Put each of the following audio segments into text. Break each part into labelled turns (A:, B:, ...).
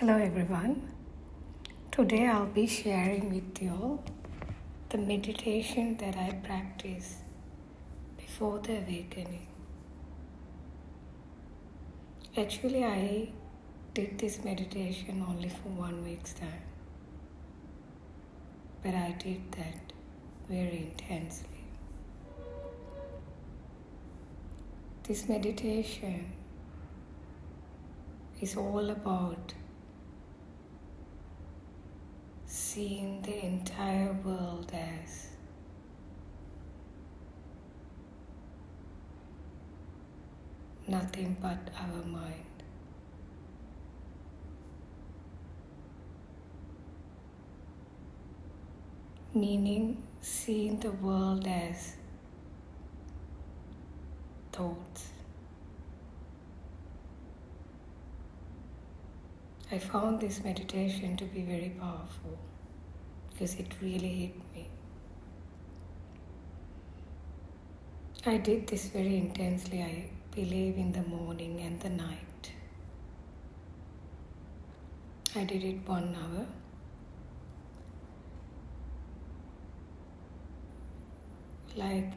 A: Hello everyone. Today I'll be sharing with you the meditation that I practice before the awakening. Actually, I did this meditation only for 1 week's time, but I did that very intensely. This meditation is all about seeing the entire world as nothing but our mind. Meaning seeing the world as thoughts. I found this meditation to be very powerful because it really hit me. I did this very intensely, I believe, in the morning and the night. I did it 1 hour. Like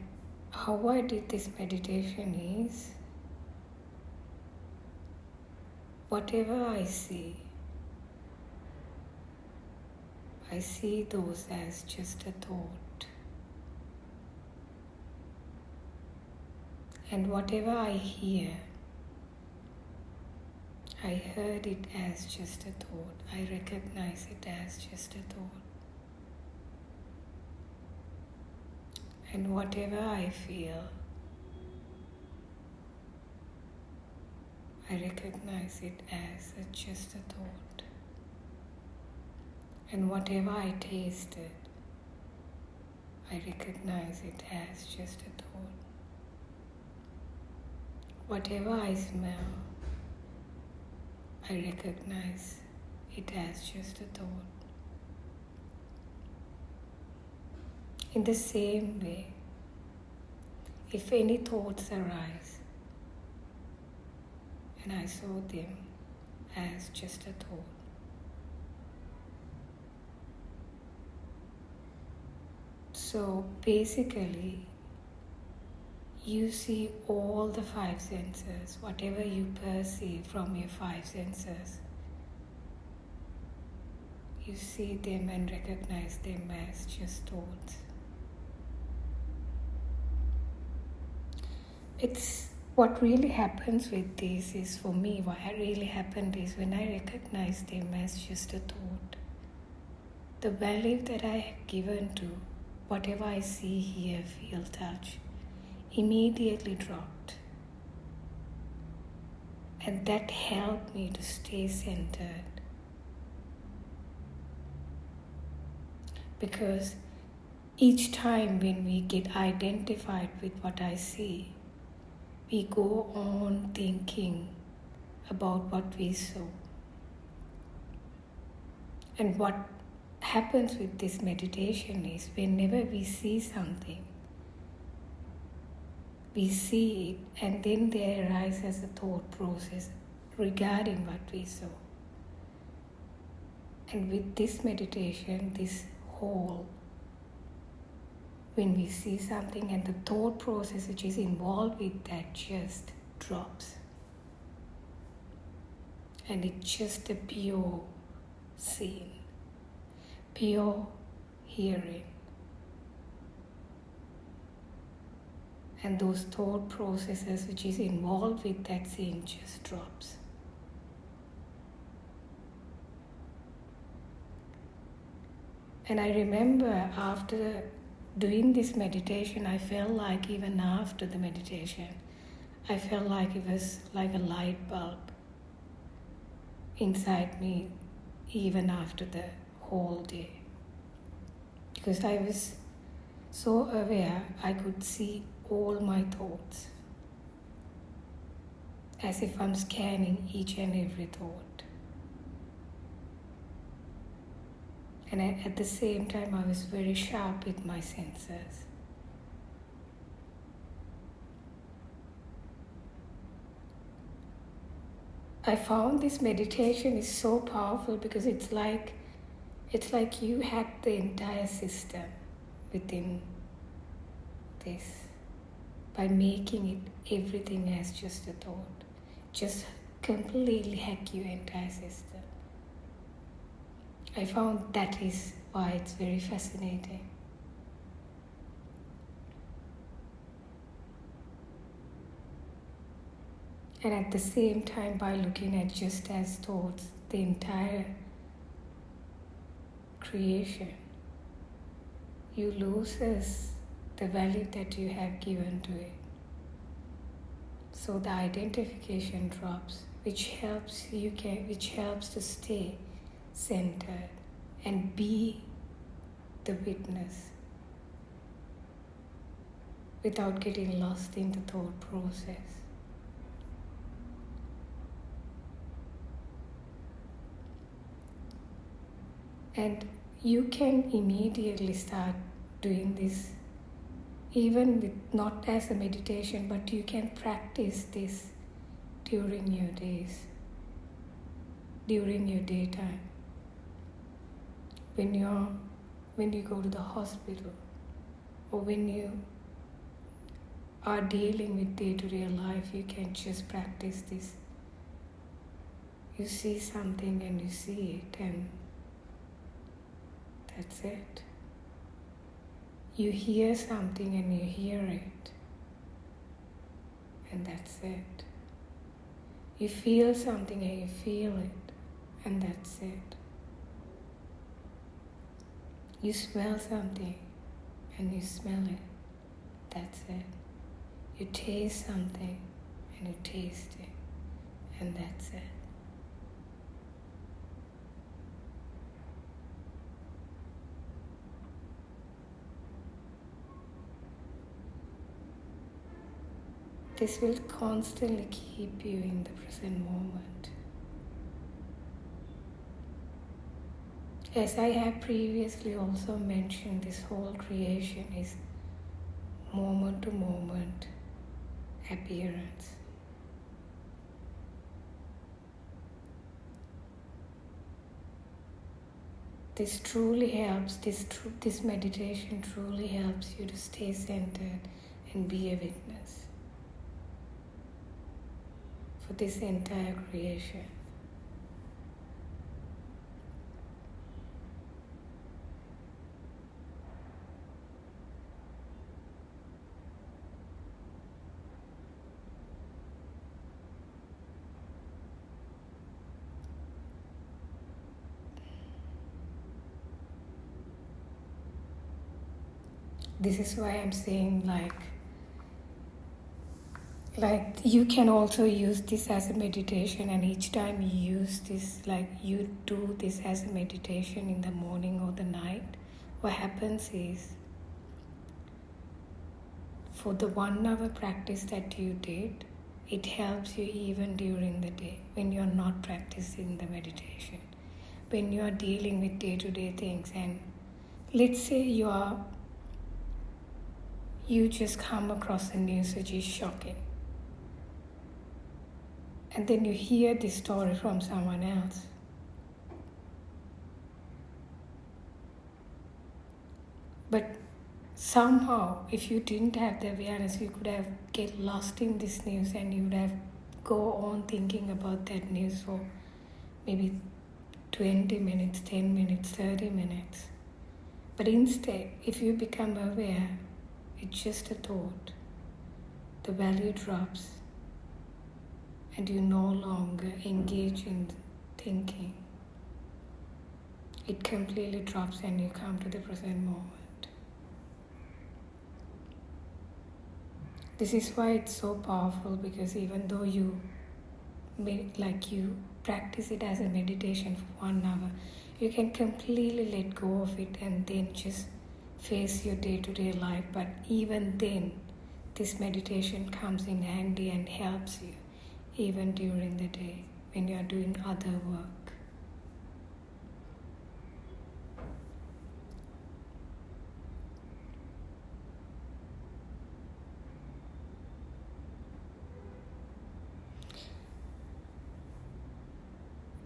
A: how I did this meditation is, whatever I see those as just a thought. And whatever I hear, I heard it as just a thought. I recognize it as just a thought. And whatever I feel, I recognize it as just a thought. And whatever I tasted, I recognize it as just a thought. Whatever I smell, I recognize it as just a thought. In the same way, if any thoughts arise and I saw them as just a thought, so basically, you see all the 5 senses, whatever you perceive from your 5 senses, you see them and recognize them as just thoughts. It's what really happens with this is, for me, what really happened is when I recognize them as just a thought, the value that I have given to whatever I see, hear, feel, touch, immediately dropped. And that helped me to stay centered. Because each time when we get identified with what I see, we go on thinking about what we saw. And what happens with this meditation is, whenever we see something, we see it, and then there arises a thought process regarding what we saw. And with this meditation, this whole, when we see something and the thought process which is involved with that just drops. And it's just a pure seeing, pure hearing. And those thought processes which is involved with that scene just drops. And I remember after doing this meditation, I felt like even after the meditation, I felt like it was like a light bulb inside me even after the whole day. Because I was so aware, I could see all my thoughts as if I'm scanning each and every thought. And at the same time, I was very sharp with my senses. I found this meditation is so powerful because it's like you hack the entire system within this by making it everything as just a thought. Just completely hack your entire system. I found that is why it's very fascinating. And at the same time, by looking at just as thoughts, the entire creation, you loses the value that you have given to it. So the identification drops, which helps to stay centered and be the witness without getting lost in the thought process. And you can immediately start doing this, even with not as a meditation, but you can practice this during your days, during your daytime. When you go to the hospital, or when you are dealing with day-to-day life, you can just practice this. You see something and you see it, and that's it. You hear something and you hear it, and that's it. You feel something and you feel it, and that's it. You smell something and you smell it, that's it. You taste something and you taste it, and that's it. This will constantly keep you in the present moment. As I have previously also mentioned, this whole creation is moment to moment appearance. This truly helps, this meditation truly helps you to stay centered and be a witness for this entire creation. This is why I'm saying like you can also use this as a meditation, and each time you use this, like you do this as a meditation in the morning or the night, what happens is, for the 1 hour practice that you did, it helps you even during the day when you're not practicing the meditation, when you're dealing with day-to-day things. And let's say you just come across a news which is shocking, and then you hear this story from someone else. But somehow, if you didn't have the awareness, you could have get lost in this news, and you would have go on thinking about that news for maybe 20 minutes, 10 minutes, 30 minutes. But instead, if you become aware, it's just a thought, the value drops, and you no longer engage in thinking. It completely drops and you come to the present moment. This is why it's so powerful, because even though you practice it as a meditation for 1 hour, you can completely let go of it and then just face your day-to-day life. But even then, this meditation comes in handy and helps you even during the day when you are doing other work.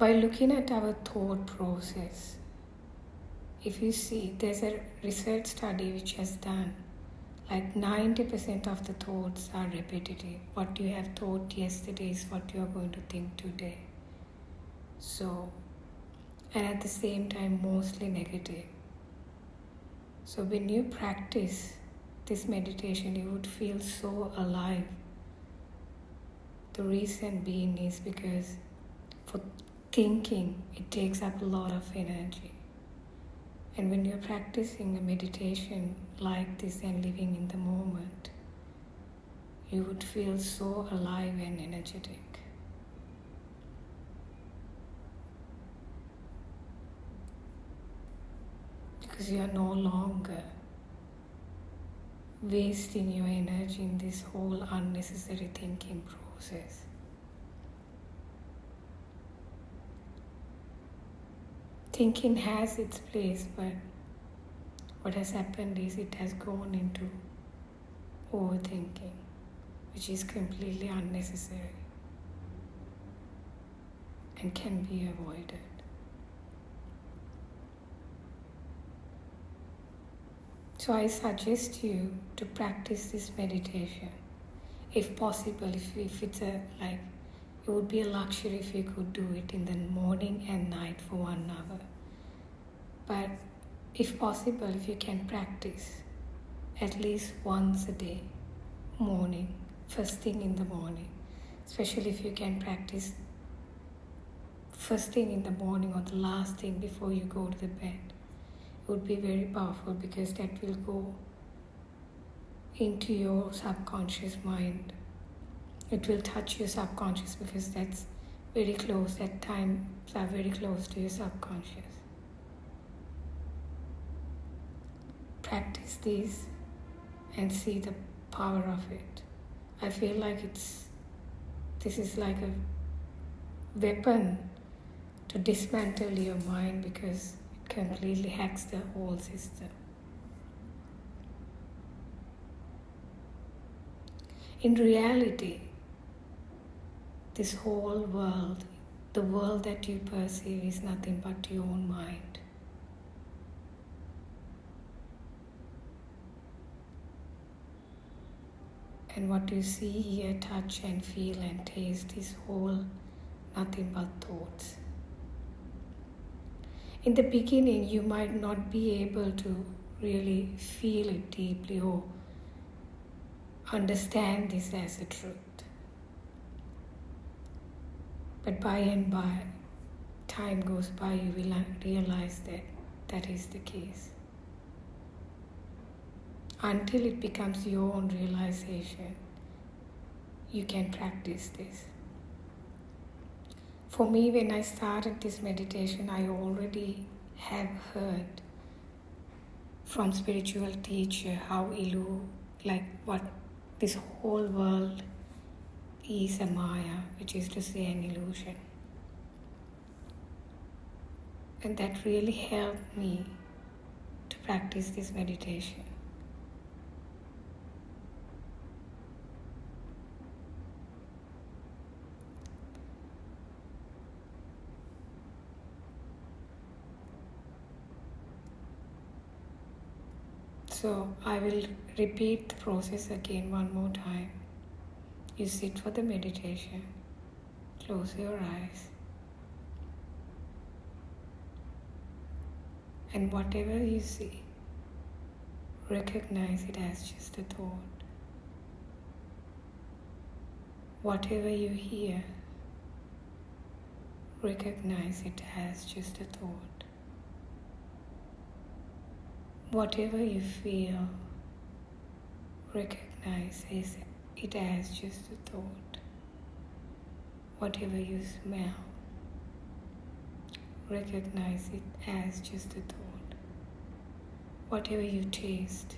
A: By looking at our thought process, if you see, there's a research study which has done like 90% of the thoughts are repetitive. What you have thought yesterday is what you are going to think today. So, and at the same time, mostly negative. So when you practice this meditation, you would feel so alive. The reason being is because for thinking, it takes up a lot of energy. And when you're practicing a meditation like this and living in the moment, you would feel so alive and energetic. Because you are no longer wasting your energy in this whole unnecessary thinking process. Thinking has its place, but what has happened is it has gone into overthinking, which is completely unnecessary and can be avoided. So I suggest you to practice this meditation. If possible, if it's it would be a luxury if you could do it in the morning and night for 1 hour. But if possible, if you can practice at least once a day, morning, first thing in the morning, especially if you can practice first thing in the morning or the last thing before you go to the bed, it would be very powerful because that will go into your subconscious mind. It will touch your subconscious because that's very close, that times are very close to your subconscious. Practice this and see the power of it. I feel like this is like a weapon to dismantle your mind because it completely hacks the whole system. In reality, this whole world, the world that you perceive is nothing but your own mind. And what you see, hear, touch and feel and taste is whole nothing but thoughts. In the beginning, you might not be able to really feel it deeply or understand this as a truth. But by and by, time goes by, you will realize that that is the case. Until it becomes your own realization, you can practice this. For me, when I started this meditation, I already have heard from spiritual teacher how what this whole world is a Maya, which is to say an illusion. And that really helped me to practice this meditation. So I will repeat the process again one more time. You sit for the meditation, close your eyes, and whatever you see, recognize it as just a thought. Whatever you hear, recognize it as just a thought. Whatever you feel, recognize it as just a thought. Whatever you smell, recognize it as just a thought. Whatever you taste,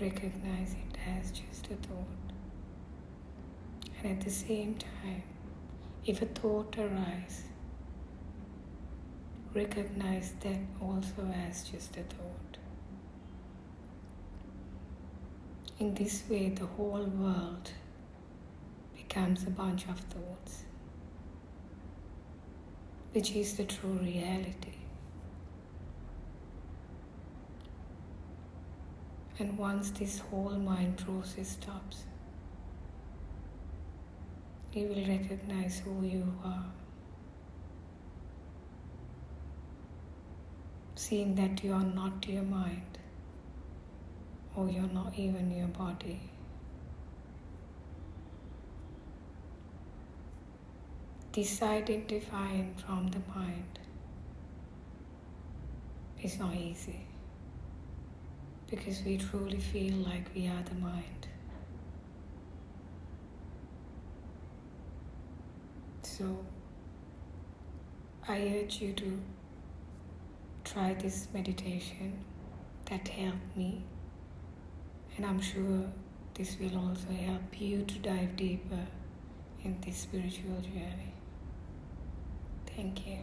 A: recognize it as just a thought. And at the same time, if a thought arises, recognize that also as just a thought. In this way, the whole world becomes a bunch of thoughts. which is the true reality. And once this whole mind process stops, you will recognize who you are, seeing that you are not your mind, or you're not even your body. Disidentifying from the mind is not easy, because we truly feel like we are the mind. So I urge you to try this meditation that helped me, and I'm sure this will also help you to dive deeper in this spiritual journey. Thank you.